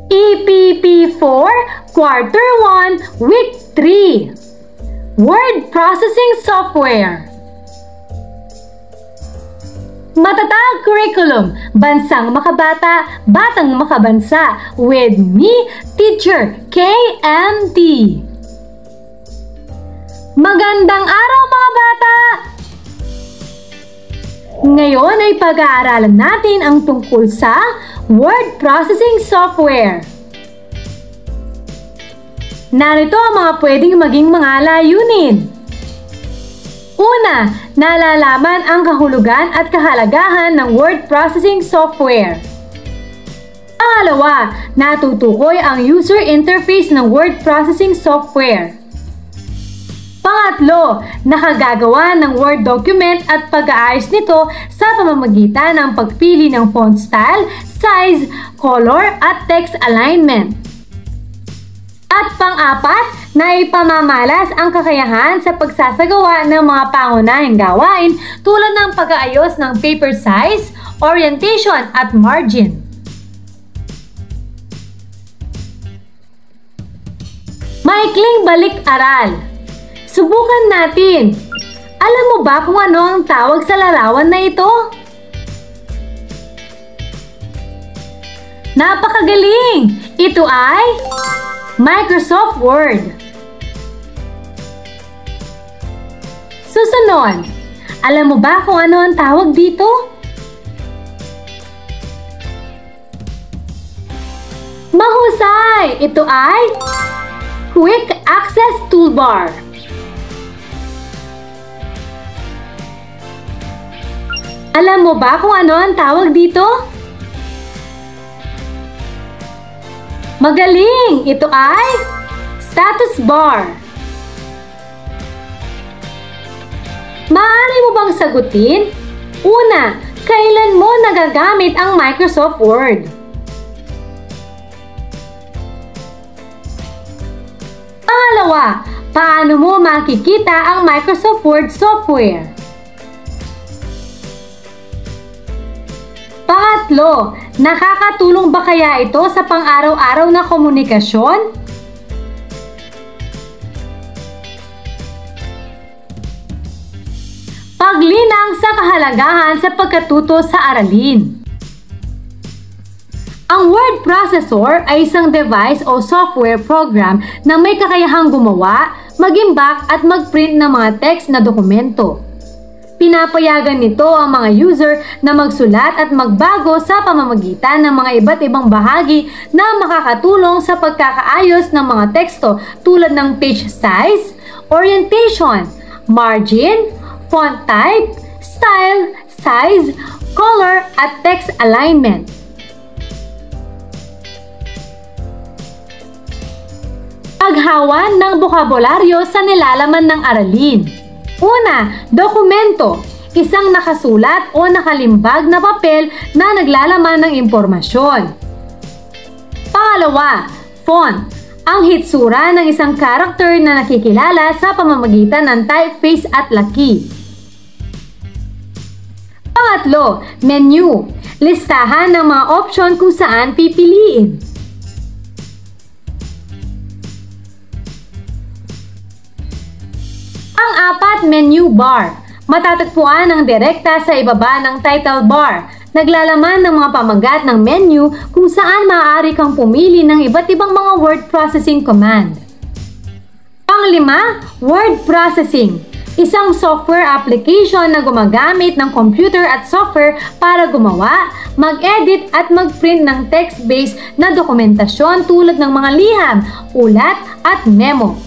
EPP4 Quarter 1 Week 3 Word Processing Software. Matatag curriculum, bansang makabata, batang makabansa, with me, Teacher KMT. Magandang araw mga bata! Ngayon ay pag-aaralan natin ang tungkol sa Word Processing Software. Narito ang mga pwedeng maging mga layunin. Una, nalalaman ang kahulugan at kahalagahan ng word processing software. Pangalawa, natutukoy ang user interface ng word processing software. Pangatlo, nakagagawa ng Word document at pag-aayos nito sa pamamagitan ng pagpili ng font style, size, color at text alignment. At pang-apat, naipamamalas ang kakayahan sa pagsasagawa ng mga pangunahing gawain tulad ng pag-aayos ng paper size, orientation at margin. Maikling balik-aral. Subukan natin. Alam mo ba kung ano ang tawag sa larawan na ito? Napakagaling! Ito ay Microsoft Word. Susunod, alam mo ba kung ano ang tawag dito? Mahusay! Ito ay Quick Access Toolbar. Alam mo ba kung ano ang tawag dito? Magaling! Ito ay status bar. Maaari mo bang sagutin? Una, kailan mo nagagamit ang Microsoft Word? Pangalawa, paano mo makikita ang Microsoft Word software? Pangatlo, nakakatulong ba kaya ito sa pang-araw-araw na komunikasyon? Paglinang sa kahalagahan sa pagkatuto sa aralin. Ang word processor ay isang device o software program na may kakayahang gumawa, mag-imbak at mag-print ng mga text na dokumento. Pinapayagan nito ang mga user na magsulat at magbago sa pamamagitan ng mga iba't ibang bahagi na makakatulong sa pagkakaayos ng mga teksto tulad ng page size, orientation, margin, font type, style, size, color, at text alignment. Paghawan ng bokabularyo sa nilalaman ng aralin. Una, dokumento. Isang nakasulat o nakalimbag na papel na naglalaman ng impormasyon. Pangalawa, font. Ang hitsura ng isang karakter na nakikilala sa pamamagitan ng typeface at laki. Pangatlo, menu. Listahan ng mga option kung saan pipiliin. Pang-apat, menu bar. Matatagpuan ng direkta sa ibaba ng title bar. Naglalaman ng mga pamagat ng menu kung saan maaari kang pumili ng iba't ibang mga word processing command. Pang-lima, word processing. Isang software application na gumagamit ng computer at software para gumawa, mag-edit at mag-print ng text-based na dokumentasyon tulad ng mga liham, ulat at memo.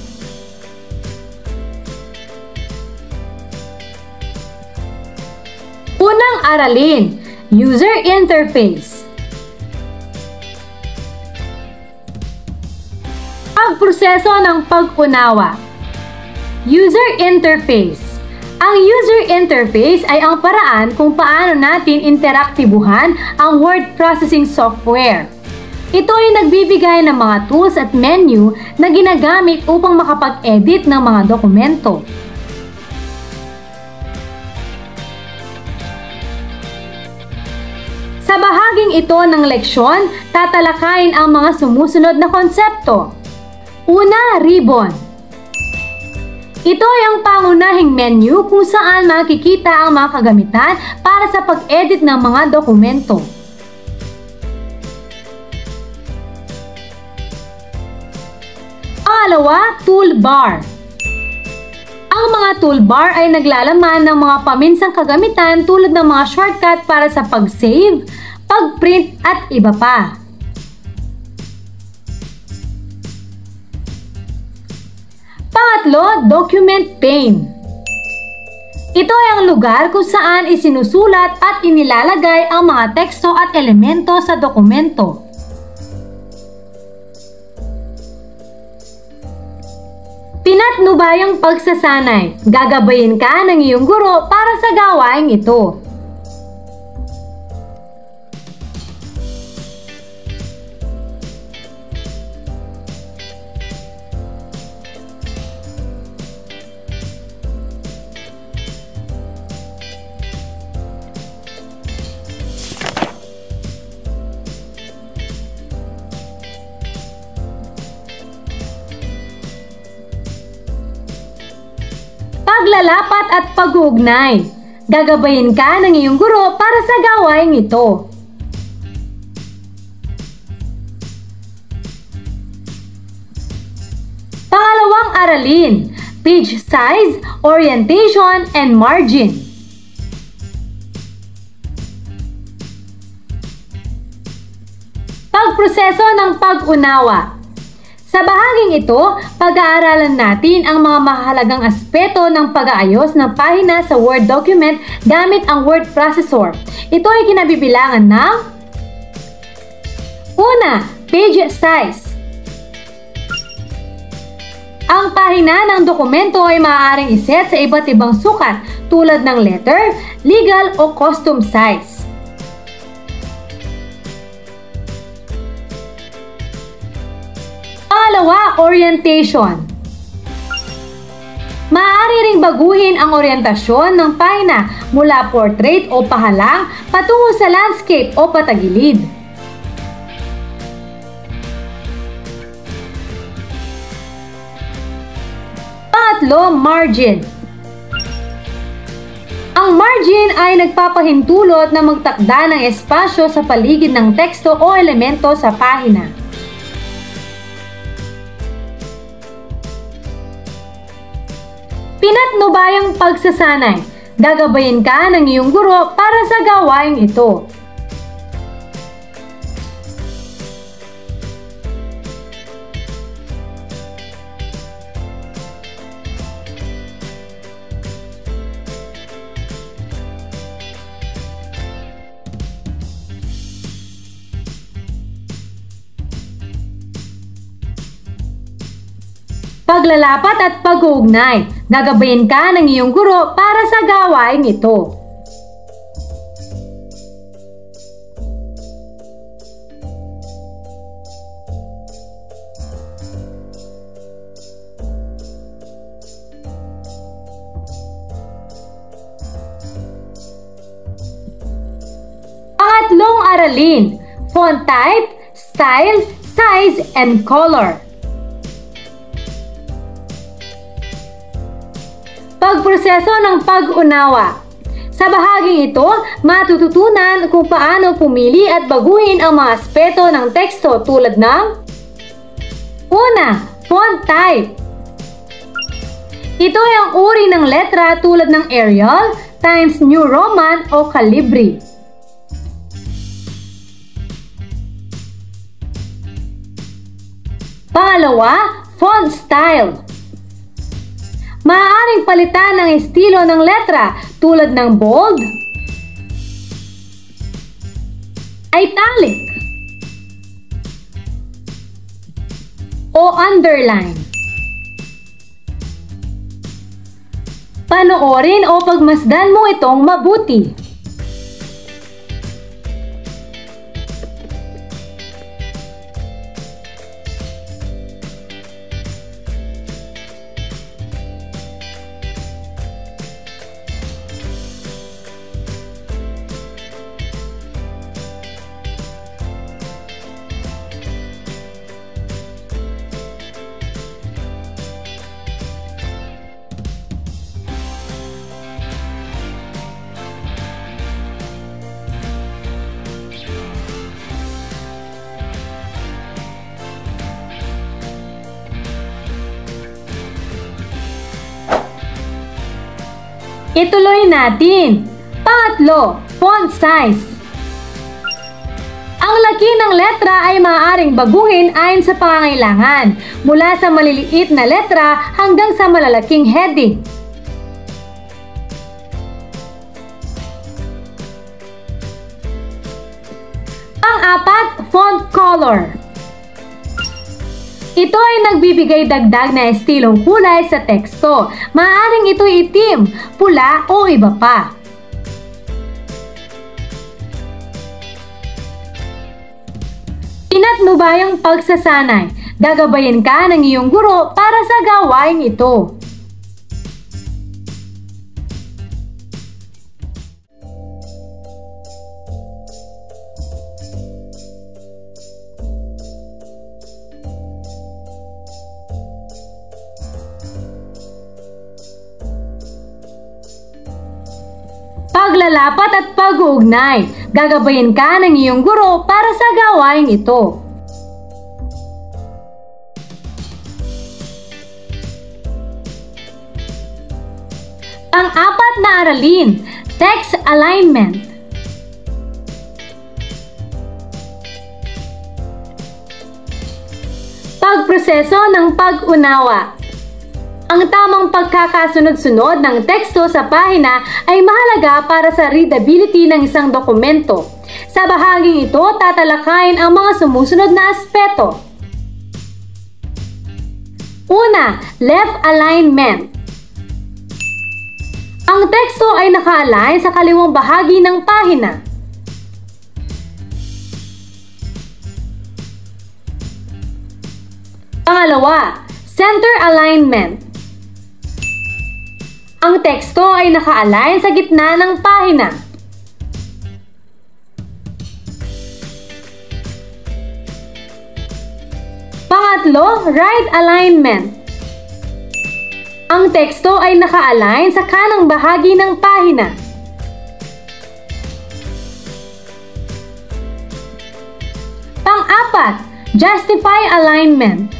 Unang aralin, user interface. Pagproseso ng pag-unawa. User interface. Ang user interface ay ang paraan kung paano natin interaktibuhan ang word processing software. Ito ay nagbibigay ng mga tools at menu na ginagamit upang makapag-edit ng mga dokumento. Sa bahaging ito ng leksyon, tatalakayin ang mga sumusunod na konsepto. Una, ribbon. Ito ay ang pangunahing menu kung saan makikita ang mga kagamitan para sa pag-edit ng mga dokumento. Pangalawa, toolbar. Ang mga toolbar ay naglalaman ng mga paminsang kagamitan tulad ng mga shortcut para sa pag-save, pag-print at iba pa. Pangatlo, document pane. Ito ay ang lugar kung saan isinusulat at inilalagay ang mga teksto at elemento sa dokumento. Pinatnubayang pagsasanay. Gagabayin ka ng iyong guro para sa gawaing ito. Paglalapat at pag-uugnay. Gagabayin ka ng iyong guro para sa gawaing ito. Pangalawang aralin, page size, orientation, and margin. Pagproseso ng pag-unawa. Sa bahaging ito, pag-aaralan natin ang mga mahalagang aspeto ng pag-aayos ng pahina sa Word document gamit ang word processor. Ito ay kinabibilangan ng una, page size. Ang pahina ng dokumento ay maaaring iset sa iba't ibang sukat tulad ng letter, legal o custom size. Pangalawa, orientation. Maaari ring baguhin ang orientasyon ng pahina mula portrait o pahalang patungo sa landscape o patagilid. Pangatlo, margin. Ang margin ay nagpapahintulot na magtakda ng espasyo sa paligid ng teksto o elemento sa pahina. Pinatnubayang pagsasanay. Gagabayin ka ng iyong guro para sa gawaing ito. Paglalapat at pag-uugnay. Gagabayin ka ng iyong guro para sa gawaing ito. Pangatlong aralin, font type, style, size, and color. Pagproseso ng pag-unawa. Sa bahaging ito, matututunan kung paano pumili at baguhin ang mga aspeto ng teksto tulad ng una, font type. Ito ay ang uri ng letra tulad ng Arial, Times New Roman o Calibri. Pangalawa, font style. Maaaring palitan ang estilo ng letra tulad ng bold, italic, o underline. Panoorin o pagmasdan mo itong mabuti. Ituloy natin. Pangatlo, font size. Ang laki ng letra ay maaaring baguhin ayon sa pangangailangan, mula sa maliliit na letra hanggang sa malalaking heading. Pang-apat, font color. Ito ay nagbibigay dagdag na estilong kulay sa teksto. Maaaring ito'y itim, pula o iba pa. Pinatnubayang pagsasanay. Gagabayan ka ng iyong guro para sa gawaing ito. Paglalapat at pag-uugnay. Gagabayan ka ng iyong guro para sa gawaing ito. Pang-apat na aralin, text alignment. Pagproseso ng pag-unawa. Ang tamang pagkakasunod-sunod ng teksto sa pahina ay mahalaga para sa readability ng isang dokumento. Sa bahaging ito, tatalakayin ang mga sumusunod na aspeto. Una, left alignment. Ang teksto ay naka-align sa kaliwang bahagi ng pahina. Pangalawa, center alignment. Ang teksto ay naka-align sa gitna ng pahina. Pangatlo, right alignment. Ang teksto ay naka-align sa kanang bahagi ng pahina. Pang-apat, justify alignment.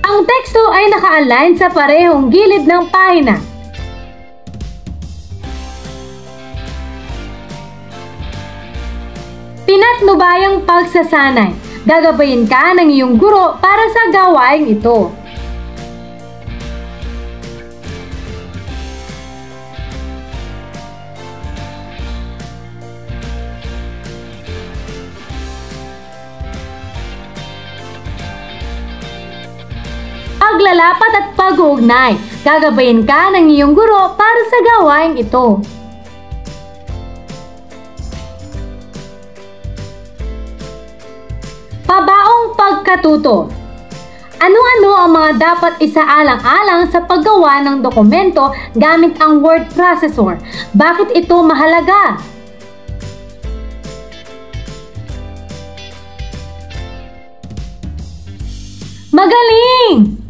Ang teksto ay naka-align sa parehong gilid ng pahina. Pinatnubayang pagsasanay. Gagabayin ka ng iyong guro para sa gawaing ito. Paglalapat at pag-uugnay. Gagabayin ka ng iyong guro para sa gawaing ito. Pabaong pagkatuto. Ano-ano ang mga dapat isaalang-alang sa paggawa ng dokumento gamit ang word processor? Bakit ito mahalaga? Magaling!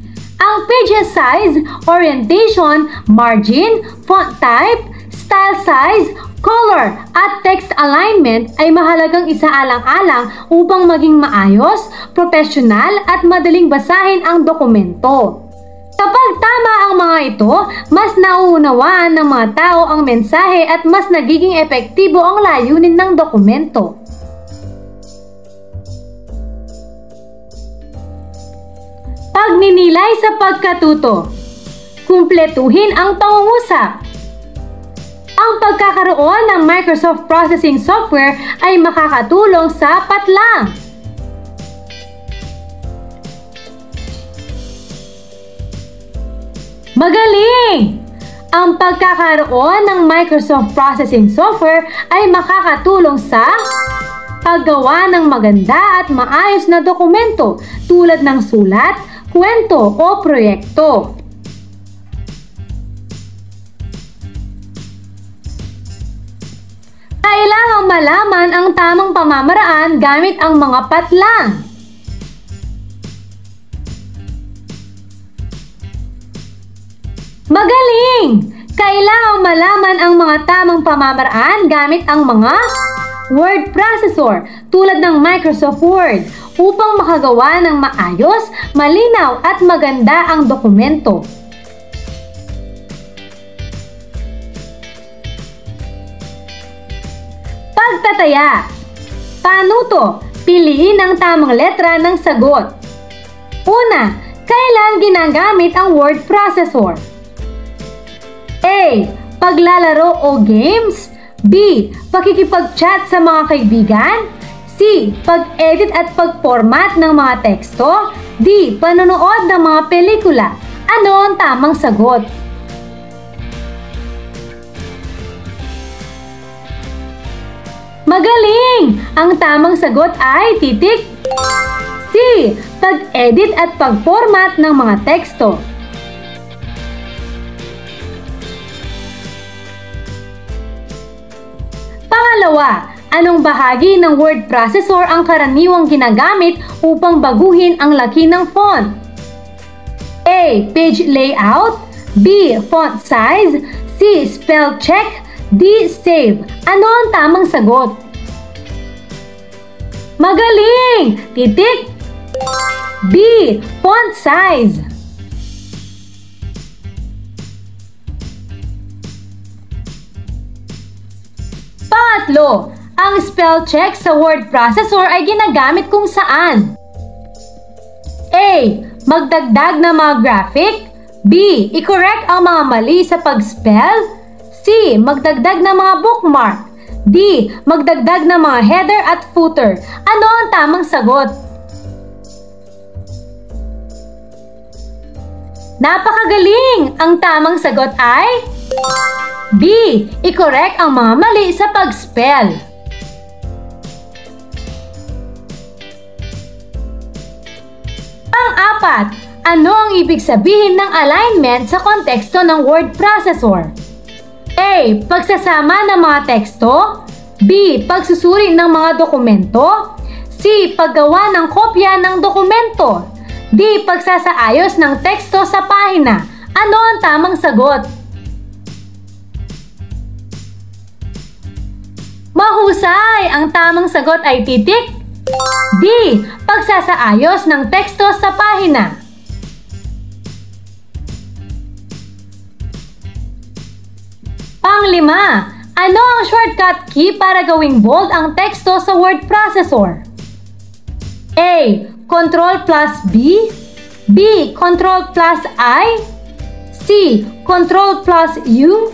Ang page size, orientation, margin, font type, style size, color, at text alignment ay mahalagang isaalang-alang upang maging maayos, profesional, at madaling basahin ang dokumento. Kapag tama ang mga ito, mas nauunawaan ng mga tao ang mensahe at mas nagiging epektibo ang layunin ng dokumento. Pagninilay sa pagkatuto. Kumpletuhin ang pangungusap. Ang pagkakaroon ng Microsoft Processing Software ay makakatulong sa patlang. Magaling! Ang pagkakaroon ng Microsoft Processing Software ay makakatulong sa paggawa ng maganda at maayos na dokumento tulad ng sulat, kwento o proyekto. Kailangang malaman ang tamang pamamaraan gamit ang mga patlang. Magaling! Kailangang malaman ang mga tamang pamamaraan gamit ang mga word processor tulad ng Microsoft Word upang makagawa ng maayos, malinaw at maganda ang dokumento. Pagtataya. Paano to? Piliin ang tamang letra ng sagot. Una, kailan ginagamit ang word processor? A. Paglalaro o games. B. Pakikipag-chat sa mga kaibigan. C. Pag-edit at pag-format ng mga teksto. D. Panonood ng mga pelikula. Ano ang tamang sagot? Magaling! Ang tamang sagot ay titik C. Pag-edit at pag-format ng mga teksto. Pangalawa, anong bahagi ng word processor ang karaniwang ginagamit upang baguhin ang laki ng font? A. Page layout. B. Font size. C. Spell check. D. Save. Ano ang tamang sagot? Magaling! Titik B. Font size. Pangatlo, ang spell check sa word processor ay ginagamit kung saan? A. Magdagdag ng mga graphic. B. I-correct ang mga mali sa pag-spell. C. Magdagdag ng mga bookmark. D. Magdagdag ng mga header at footer. Ano ang tamang sagot? Napakagaling! Ang tamang sagot ay B. I-correct ang mga mali sa pag-spell. Pang-apat, ano ang ibig sabihin ng alignment sa konteksto ng word processor? A. Pagsasama ng mga teksto. B. Pagsusuri ng mga dokumento. C. Paggawa ng kopya ng dokumento. D. Pagsasaayos ng teksto sa pahina. Ano ang tamang sagot? Mahusay! Ang tamang sagot ay titik D. Pagsasaayos ng teksto sa pahina. Panglima, ano ang shortcut key para gawing bold ang teksto sa word processor? A. Ctrl plus B. B. Ctrl plus I. C. Ctrl plus U.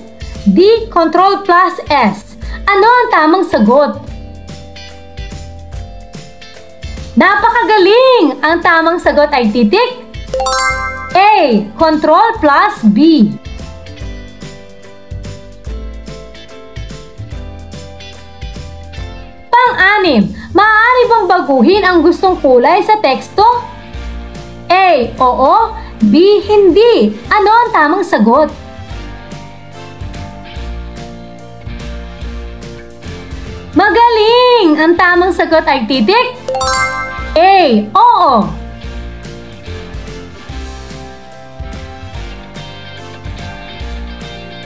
D. Ctrl plus S. Ano ang tamang sagot? Napakagaling! Ang tamang sagot ay titik A. Ctrl plus B. Pang-anim, maaari bang baguhin ang gustong kulay sa teksto? A. Oo. B. Hindi. Ano ang tamang sagot? Magaling! Ang tamang sagot ay titik A. Oo.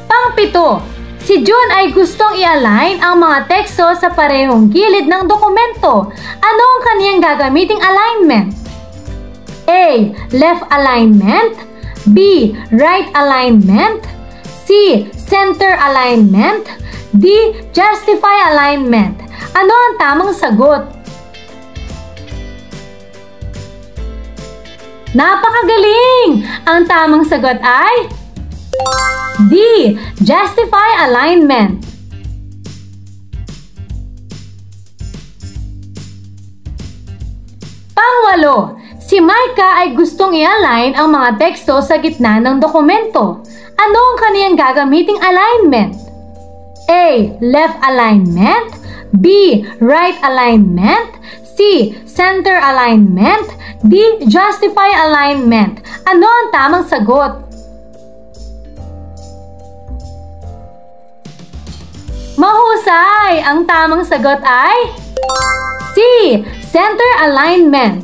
Pang-pito, si June ay gustong i-align ang mga teksto sa parehong gilid ng dokumento. Ano ang kaniyang gagamiting alignment? A. Left alignment. B. Right alignment. C. Center alignment. D. Justify alignment. Ano ang tamang sagot? Napakagaling! Ang tamang sagot ay D. Justify alignment. Pangwalo, si Micah ay gustong i-align ang mga teksto sa gitna ng dokumento. Ano ang kaniyang gagamiting alignment? A. Left alignment. B. Right alignment. C. Center alignment. D. Justify alignment. Ano ang tamang sagot? Mahusay! Ang tamang sagot ay C. Center alignment.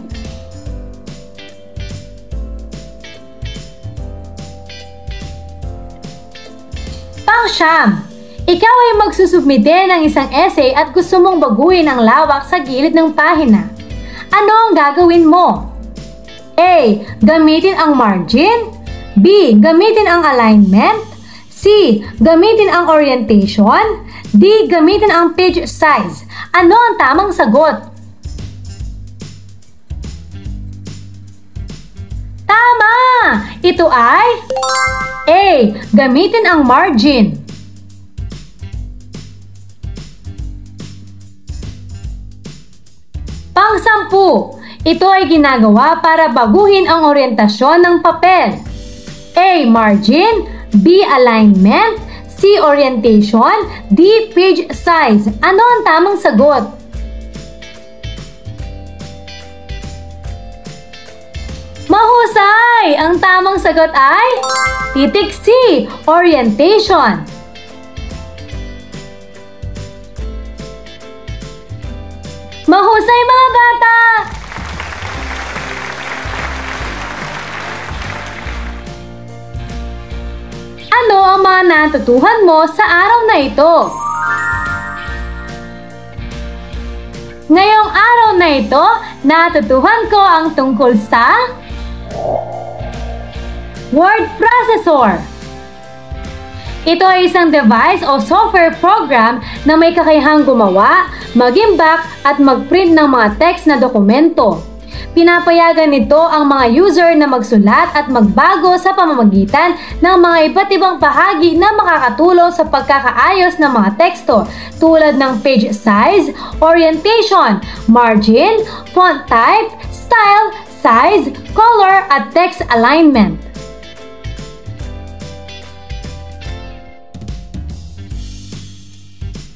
Pang-siyam, ikaw ay magsusubmite ng isang essay at gusto mong baguhin ang lawak sa gilid ng pahina. Ano ang gagawin mo? A. Gamitin ang margin. B. Gamitin ang alignment. C. Gamitin ang orientation. D. Gamitin ang page size. Ano ang tamang sagot? Tama! Ito ay A. Gamitin ang margin. Pang-10. Ito ay ginagawa para baguhin ang oryentasyon ng papel. A. Margin. B. Alignment. C. Orientation. D. Page size. Ano ang tamang sagot? Mahusay! Ang tamang sagot ay titik C. Orientation. Mahusay mga bata! Ano ang mga natutuhan mo sa araw na ito? Ngayong araw na ito, natutuhan ko ang tungkol sa word processor. Ito ay isang device o software program na may kakayahang gumawa, mag-imbak at mag-print ng mga text na dokumento. Pinapayagan nito ang mga user na magsulat at magbago sa pamamagitan ng mga iba't ibang bahagi na makakatulong sa pagkakaayos ng mga teksto tulad ng page size, orientation, margin, font type, style, size, color at text alignment.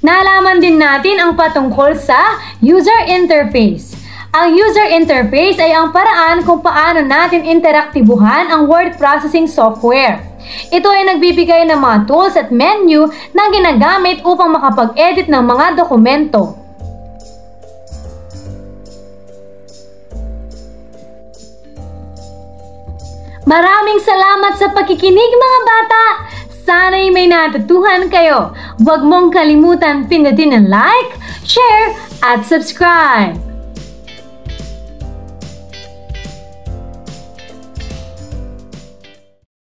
Nalaman din natin ang patungkol sa user interface. Ang user interface ay ang paraan kung paano natin interaktibuhan ang word processing software. Ito ay nagbibigay ng mga tools at menu na ginagamit upang makapag-edit ng mga dokumento. Maraming salamat sa pakikinig mga bata! Sana'y may natutuhan kayo. Huwag mong kalimutan pindutin ang like, share, at subscribe.